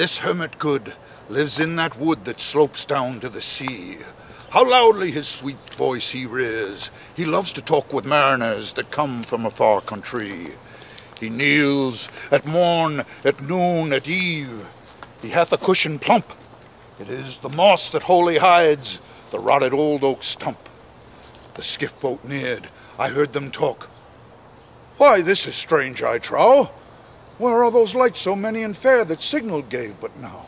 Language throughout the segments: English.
This hermit good lives in that wood that slopes down to the sea. How loudly his sweet voice he rears. He loves to talk with mariners that come from a far country. He kneels at morn, at noon, at eve. He hath a cushion plump. It is the moss that wholly hides the rotted old oak stump. The skiff boat neared. I heard them talk. Why, this is strange, I trow. Where are those lights so many and fair that signal gave but now?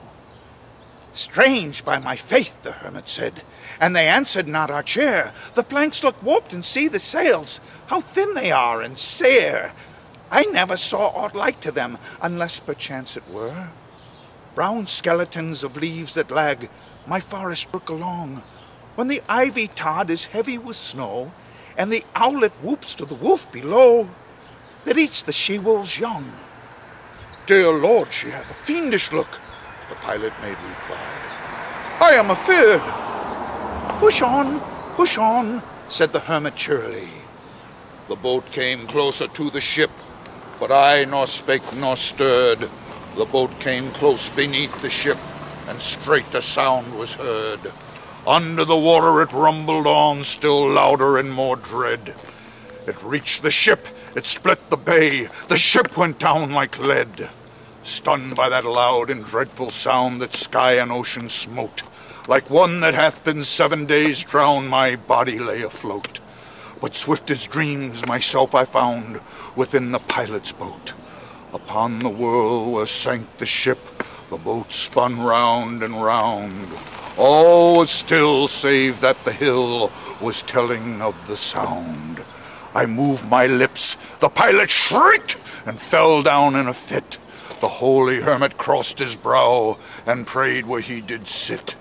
Strange, by my faith, the hermit said, and they answered not our cheer. The planks look warped, and see the sails, how thin they are and sere. I never saw aught like to them, unless perchance it were brown skeletons of leaves that lag my forest brook along, when the ivy tod is heavy with snow, and the owlet whoops to the wolf below, that eats the she-wolves young. Dear Lord, she hath a fiendish look, the pilot made reply. I am afeard. Push on, said the hermit cheerily. The boat came closer to the ship, but I nor spake nor stirred. The boat came close beneath the ship, and straight a sound was heard. Under the water it rumbled on, still louder and more dread. It reached the ship, it split the bay, the ship went down like lead. Stunned by that loud and dreadful sound that sky and ocean smote, like one that hath been 7 days drowned, my body lay afloat. But swift as dreams myself I found within the pilot's boat. Upon the whirl where sank the ship, the boat spun round and round. All was still, save that the hill was telling of the sound. I moved my lips, the pilot shrieked and fell down in a fit. The holy hermit crossed his brow and prayed where he did sit.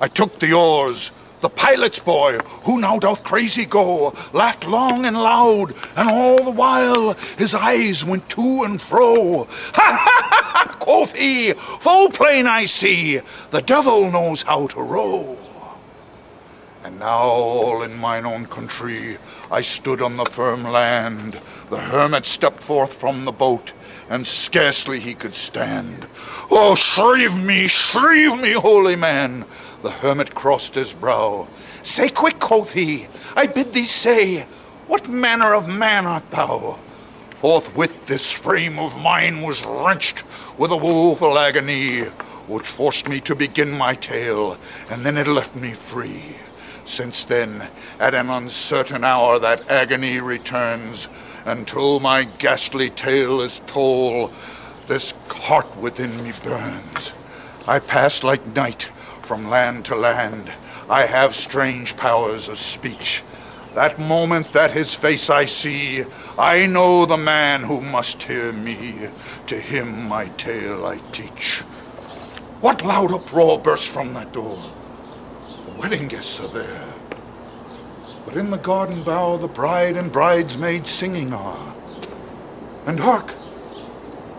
I took the oars. The pilot's boy, who now doth crazy go, laughed long and loud, and all the while his eyes went to and fro. Ha ha ha, quoth he, full plain I see, the devil knows how to row. And now all in mine own country I stood on the firm land. The hermit stepped forth from the boat, and scarcely he could stand. Oh, shrieve me, holy man! The hermit crossed his brow. Say quick, quoth he, I bid thee say, what manner of man art thou? Forthwith this frame of mine was wrenched with a woeful agony, which forced me to begin my tale, and then it left me free. Since then, at an uncertain hour, that agony returns, until my ghastly tale is told, this heart within me burns. I pass like night from land to land. I have strange powers of speech. That moment that his face I see, I know the man who must hear me. To him my tale I teach. What loud uproar bursts from that door? The wedding guests are there. But in the garden bower the bride and bridesmaid singing are. And hark,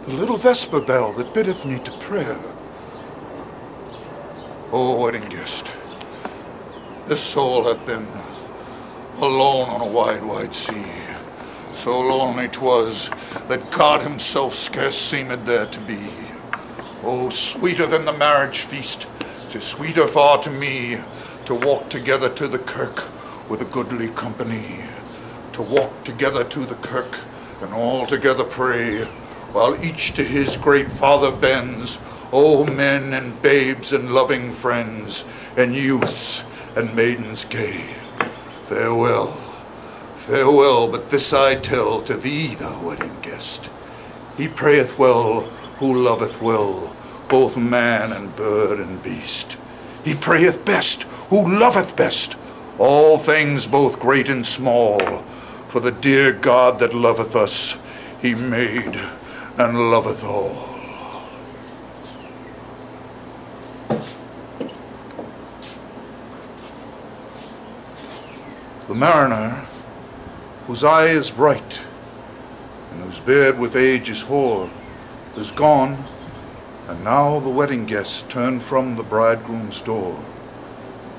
the little vesper bell that biddeth me to prayer. O wedding guest, this soul hath been alone on a wide, wide sea. So lonely 'twas that God himself scarce seemed there to be. Oh, sweeter than the marriage feast, 'tis sweeter far to me to walk together to the kirk with a goodly company. To walk together to the kirk and all together pray, while each to his great Father bends. O men and babes and loving friends, and youths and maidens gay, farewell, farewell, but this I tell to thee, thou wedding guest. He prayeth well who loveth well, both man and bird and beast. He prayeth best who loveth best, all things both great and small, for the dear God that loveth us, he made and loveth all. The mariner, whose eye is bright, and whose beard with age is hoar, is gone, and now the wedding guests turn from the bridegroom's door.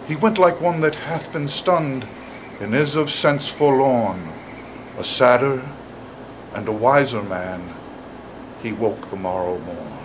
He went like one that hath been stunned, and is of sense forlorn. A sadder and a wiser man, he woke the morrow morn.